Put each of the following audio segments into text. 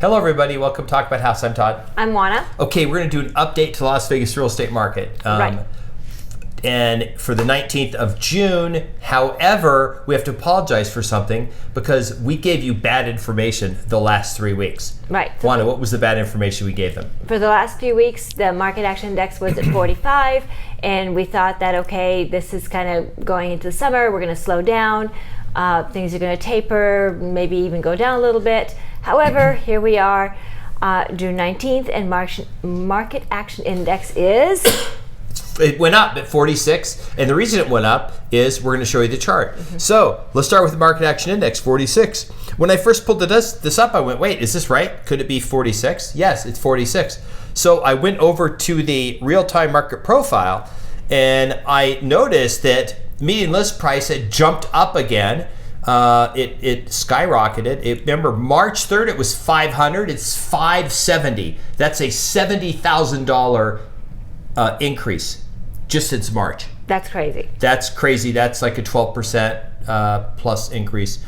Hello, everybody. Welcome to Talk About House. I'm Todd. I'm Oana. Okay, we're going to do an update to the Las Vegas real estate market. Right. And for the 19th of June, however, we have to apologize for something because we gave you bad information the last 3 weeks. Right. Oana, what was the bad information we gave them? For the last few weeks, the market action index was at 45, and we thought that, okay, this is kind of going into the summer, we're going to slow down, things are going to taper, maybe even go down a little bit. However, here we are, June 19th, and market action index is... It went up at 46, and the reason it went up is we're going to show you the chart. So let's start with the market action index, 46. When I first pulled this up, I went, wait, is this right? Could it be 46? Yes, it's 46. So I went over to the real-time market profile, and I noticed that median list price had jumped up again. It skyrocketed. Remember, March 3rd, it was 500. It's 570. That's a $70,000 increase just since March. That's crazy. That's crazy. That's like a 12% plus increase.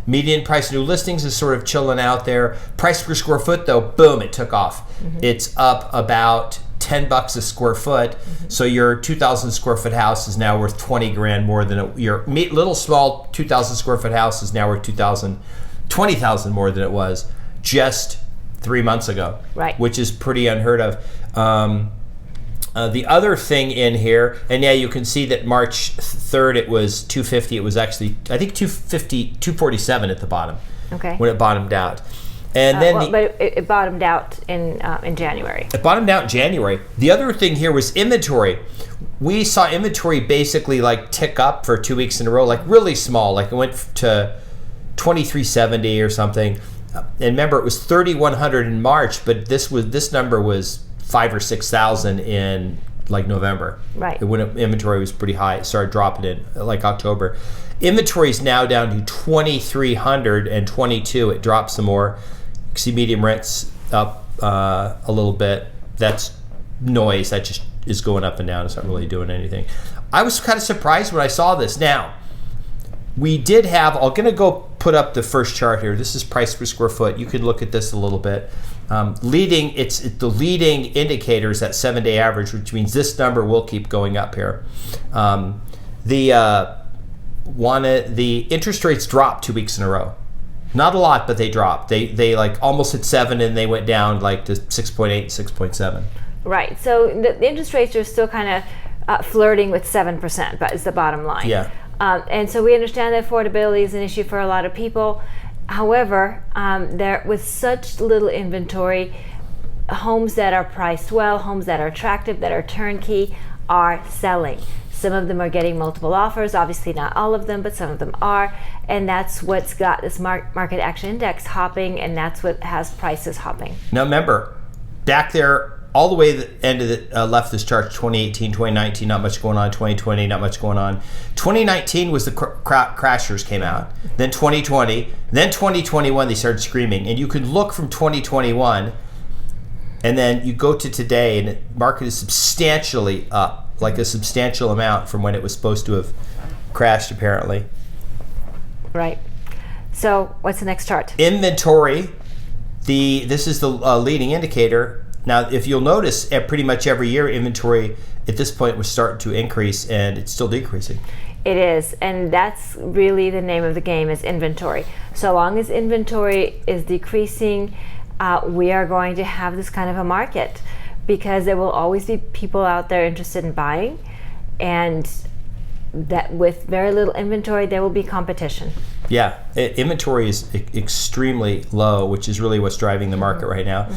Median price new listings is sort of chilling out there. Price per square foot, though, boom, it took off. It's up about $10 a square foot. So your 2,000 square foot house is now worth 20 grand more than your little small 2,000 square foot house is now worth 20,000 more than it was just 3 months ago. Right. Which is pretty unheard of. The other thing in here, and yeah, you can see that March 3rd it was 250. It was actually, I think, 247 at the bottom. Okay. When it bottomed out. And then but it bottomed out in January. It bottomed out in January. The other thing here was inventory. We saw inventory basically like tick up for 2 weeks in a row, like really small, like it went to 2,370 or something. And remember, it was 3,100 in March, but this number was 5,000 or 6,000 in like November. Right. When inventory was pretty high, it started dropping in like October. Inventory is now down to 2,322. It dropped some more. You see medium rents up a little bit. That's noise. That just is going up and down. It's not really doing anything. I was kind of surprised when I saw this. Now, we did have, I'm going to go put up the first chart here. This is price per square foot. You can look at this a little bit. The leading indicator is that 7-day average, which means this number will keep going up here. The interest rates dropped 2 weeks in a row. Not a lot, but they dropped. They like almost hit 7 and they went down like to 6.8, 6.7. Right. So the interest rates are still kind of flirting with 7%, but it's the bottom line. Yeah. And so we understand that affordability is an issue for a lot of people. However, there with such little inventory, homes that are priced well, homes that are attractive, that are turnkey, are selling. Some of them are getting multiple offers, obviously not all of them, but some of them are, and that's what's got this market action index hopping, and that's what has prices hopping. Now remember, back there, all the way to the end of the left this chart, 2018, 2019, not much going on. 2020, not much going on. 2019 was the crashers came out. Then 2020, then 2021, they started screaming. And you could look from 2021, and then you go to today, and the market is substantially up, like a substantial amount from when it was supposed to have crashed, apparently. Right. So what's the next chart? Inventory. This is the leading indicator. Now, if you'll notice, pretty much every year, inventory at this point was starting to increase, and it's still decreasing. It is, and that's really the name of the game, is inventory. So long as inventory is decreasing, we are going to have this kind of a market, because there will always be people out there interested in buying, and that with very little inventory, there will be competition. Yeah, inventory is extremely low, which is really what's driving the market right now.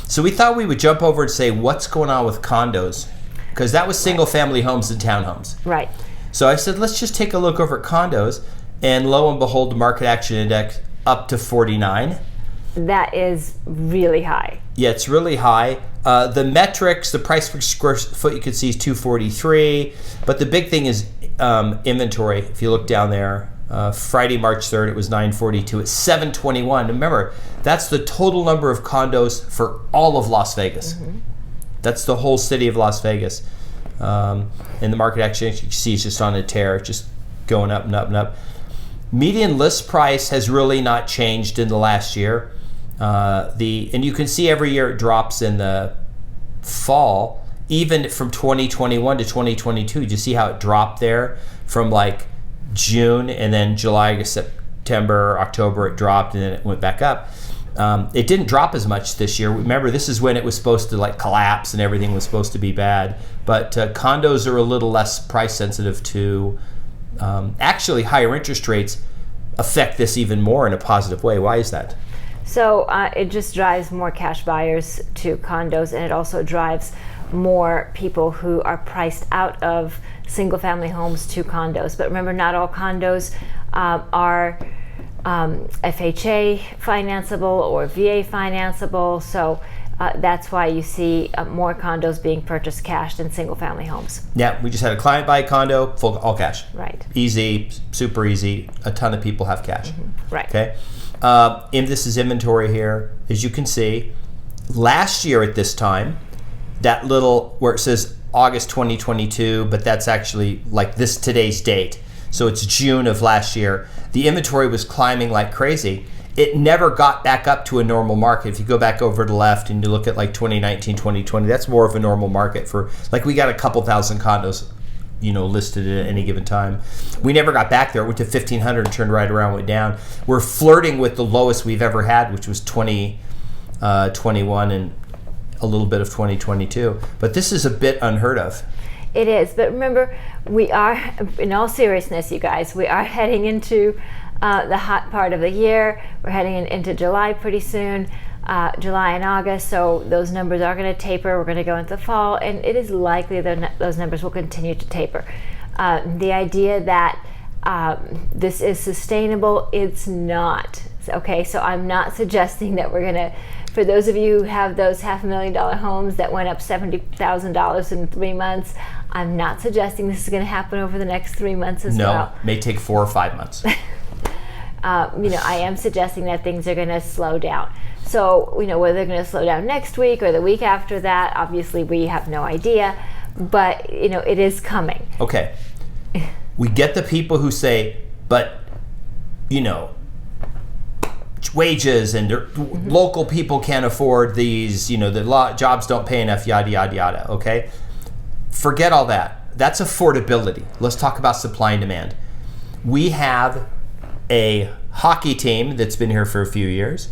So we thought we would jump over and say what's going on with condos, because that was single-family homes and townhomes. Right. So I said, let's just take a look over at condos, and lo and behold, the market action index up to 49. That is really high. Yeah, it's really high. The metrics, the price per square foot you can see is 243, but the big thing is inventory. If you look down there, Friday, March 3rd, it was 942. It's 721. Remember, that's the total number of condos for all of Las Vegas. That's the whole city of Las Vegas. And the market action, you can see, is just on a tear, just going up and up and up. Median list price has really not changed in the last year. And you can see every year it drops in the fall, even from 2021 to 2022. Did you see how it dropped there from like June, and then July to September, October it dropped, and then it went back up. It didn't drop as much this year. Remember, this is when it was supposed to like collapse and everything was supposed to be bad. But condos are a little less price sensitive to, actually higher interest rates affect this even more in a positive way. Why is that? So it just drives more cash buyers to condos, and it also drives more people who are priced out of single family homes to condos. But remember, not all condos are FHA financeable or VA financeable. So that's why you see more condos being purchased cash than single family homes. Yeah, we just had a client buy a condo, full all cash. Right. Easy, super easy. A ton of people have cash. Right. Okay. And this is inventory here. As you can see, last year at this time, that little where it says August 2022, but that's actually like this today's date. So it's June of last year. The inventory was climbing like crazy. It never got back up to a normal market. If you go back over to the left and you look at like 2019, 2020, that's more of a normal market for, like, we got a couple thousand condos, listed at any given time. We never got back there. It went to 1,500 and turned right around, went down. We're flirting with the lowest we've ever had, which was 2021 and a little bit of 2022. But this is a bit unheard of. It is. But remember, we are, in all seriousness, you guys, we are heading into the hot part of the year. We're heading into July pretty soon. July and August, so those numbers are going to taper. We're going to go into fall, and it is likely that those numbers will continue to taper. The idea that this is sustainable, it's not. Okay, so I'm not suggesting that we're going to, for those of you who have those $500,000 homes that went up $70,000 in 3 months, I'm not suggesting this is going to happen over the next 3 months as well. No, may take 4 or 5 months. I am suggesting that things are going to slow down. So, whether they're going to slow down next week or the week after that, obviously we have no idea, but, it is coming. Okay. We get the people who say, but, wages and local people can't afford these, the jobs don't pay enough, yada, yada, yada, okay? Forget all that. That's affordability. Let's talk about supply and demand. We have a hockey team that's been here for a few years.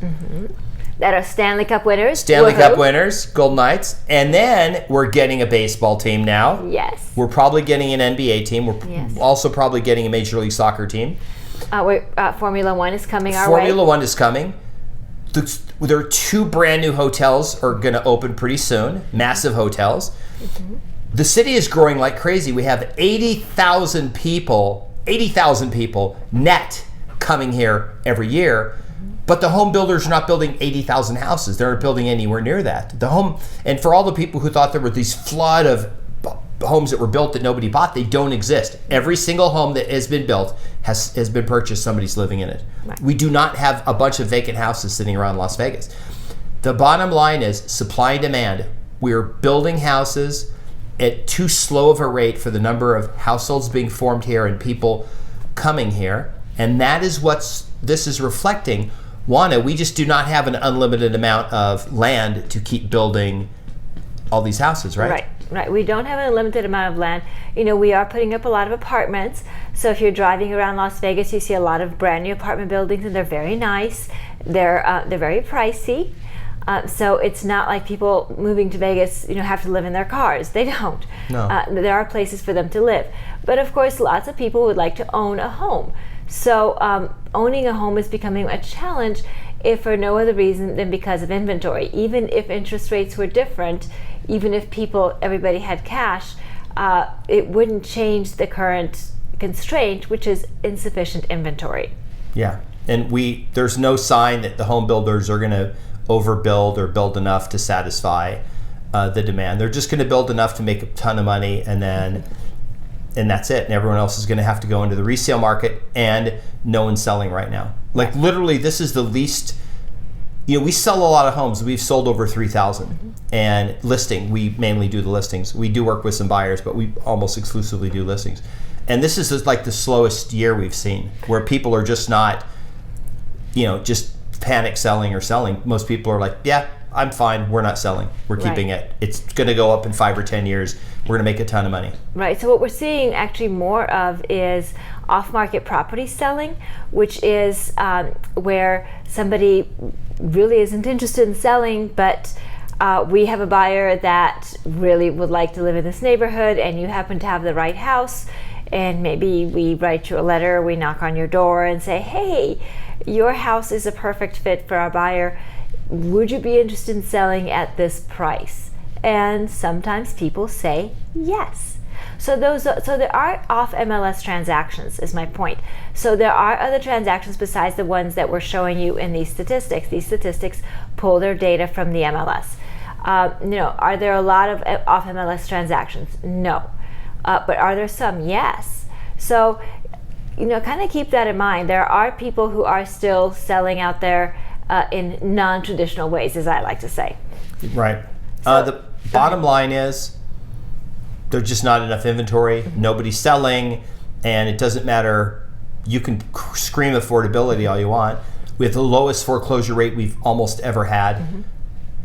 That are Stanley Cup winners. Cup winners, Golden Knights. And then we're getting a baseball team now. Yes. We're probably getting an NBA team. We're also probably getting a Major League Soccer team. Formula One is coming our way. Formula One is coming. There are 2 brand new hotels are going to open pretty soon. Massive hotels. The city is growing like crazy. We have 80,000 people net coming here every year. But the home builders are not building 80,000 houses. They're not building anywhere near that. And for all the people who thought there were these flood of homes that were built that nobody bought, they don't exist. Every single home that has been built has been purchased. Somebody's living in it. Right. We do not have a bunch of vacant houses sitting around Las Vegas. The bottom line is supply and demand. We're building houses at too slow of a rate for the number of households being formed here and people coming here. And that is what this is reflecting. Oana, we just do not have an unlimited amount of land to keep building all these houses, right? Right. We don't have an unlimited amount of land. We are putting up a lot of apartments. So if you're driving around Las Vegas, you see a lot of brand new apartment buildings, and they're very nice. They're very pricey. So it's not like people moving to Vegas, have to live in their cars. They don't. No. There are places for them to live. But of course, lots of people would like to own a home. So owning a home is becoming a challenge, if for no other reason than because of inventory. Even if interest rates were different, even if everybody had cash, it wouldn't change the current constraint, which is insufficient inventory. Yeah, and there's no sign that the home builders are going to overbuild or build enough to satisfy the demand. They're just going to build enough to make a ton of money, and that's it. And everyone else is going to have to go into the resale market, and no one's selling right now. Like literally, this is the least. We sell a lot of homes. We've sold over 3,000. And we mainly do the listings. We do work with some buyers, but we almost exclusively do listings. And this is like the slowest year we've seen, where people are just not, just panic selling or selling. Most people are like, yeah, I'm fine. We're not selling. We're keeping it. It's going to go up in 5 or 10 years. We're going to make a ton of money. Right. So what we're seeing actually more of is off-market property selling, which is where somebody really isn't interested in selling, but we have a buyer that really would like to live in this neighborhood, and you happen to have the right house, and maybe we write you a letter, we knock on your door and say, hey, your house is a perfect fit for our buyer. Would you be interested in selling at this price? And sometimes people say yes. So there are off MLS transactions, is my point. So there are other transactions besides the ones that we're showing you in these statistics. These statistics pull their data from the MLS. Are there a lot of off MLS transactions? No. But are there some? Yes. So, kind of keep that in mind. There are people who are still selling out there in non-traditional ways, as I like to say. Right. The bottom line is there's just not enough inventory. Mm-hmm. Nobody's selling, and it doesn't matter. You can scream affordability all you want. We have the lowest foreclosure rate we've almost ever had. Mm-hmm.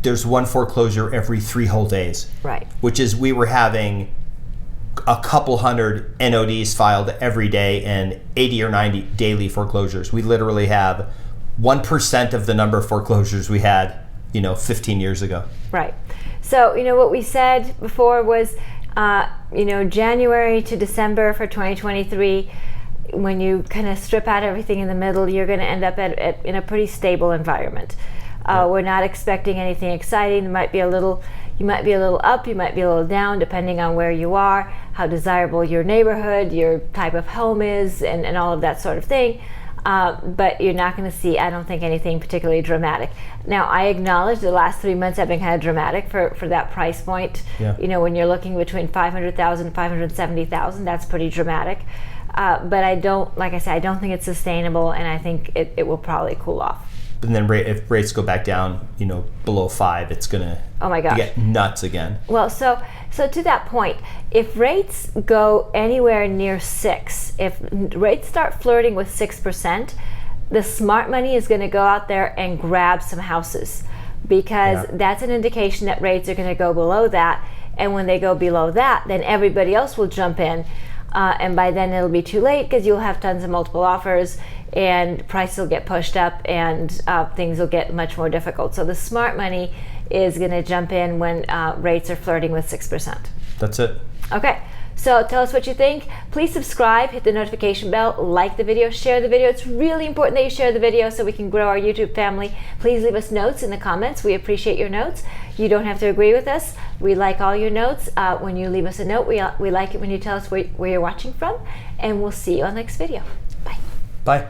There's one foreclosure every 3 whole days. Right. Which is, we were having a couple hundred NODs filed every day and 80 or 90 daily foreclosures. We literally have 1% of the number of foreclosures we had, 15 years ago. Right. So, what we said before was, January to December for 2023, when you kind of strip out everything in the middle, you're going to end up in a pretty stable environment. We're not expecting anything exciting. You might be a little up, you might be a little down, depending on where you are, how desirable your neighborhood, your type of home is, and all of that sort of thing. But you're not going to see, I don't think, anything particularly dramatic. Now, I acknowledge the last 3 months have been kind of dramatic for that price point. Yeah. When you're looking between $500,000 and $570,000, that's pretty dramatic. But I don't think it's sustainable, and I think it will probably cool off. And then if rates go back down, below 5, it's gonna get nuts again. Well, so to that point, if rates go anywhere near 6, if rates start flirting with 6%, the smart money is going to go out there and grab some houses, because that's an indication that rates are going to go below that. And when they go below that, then everybody else will jump in. And by then it'll be too late, because you'll have tons of multiple offers and prices will get pushed up, and things will get much more difficult. So the smart money is going to jump in when rates are flirting with 6%. That's it. Okay. So tell us what you think. Please subscribe, hit the notification bell, like the video, share the video. It's really important that you share the video so we can grow our YouTube family. Please leave us notes in the comments. We appreciate your notes. You don't have to agree with us. We like all your notes. When you leave us a note, we like it when you tell us where you're watching from. And we'll see you on the next video. Bye. Bye.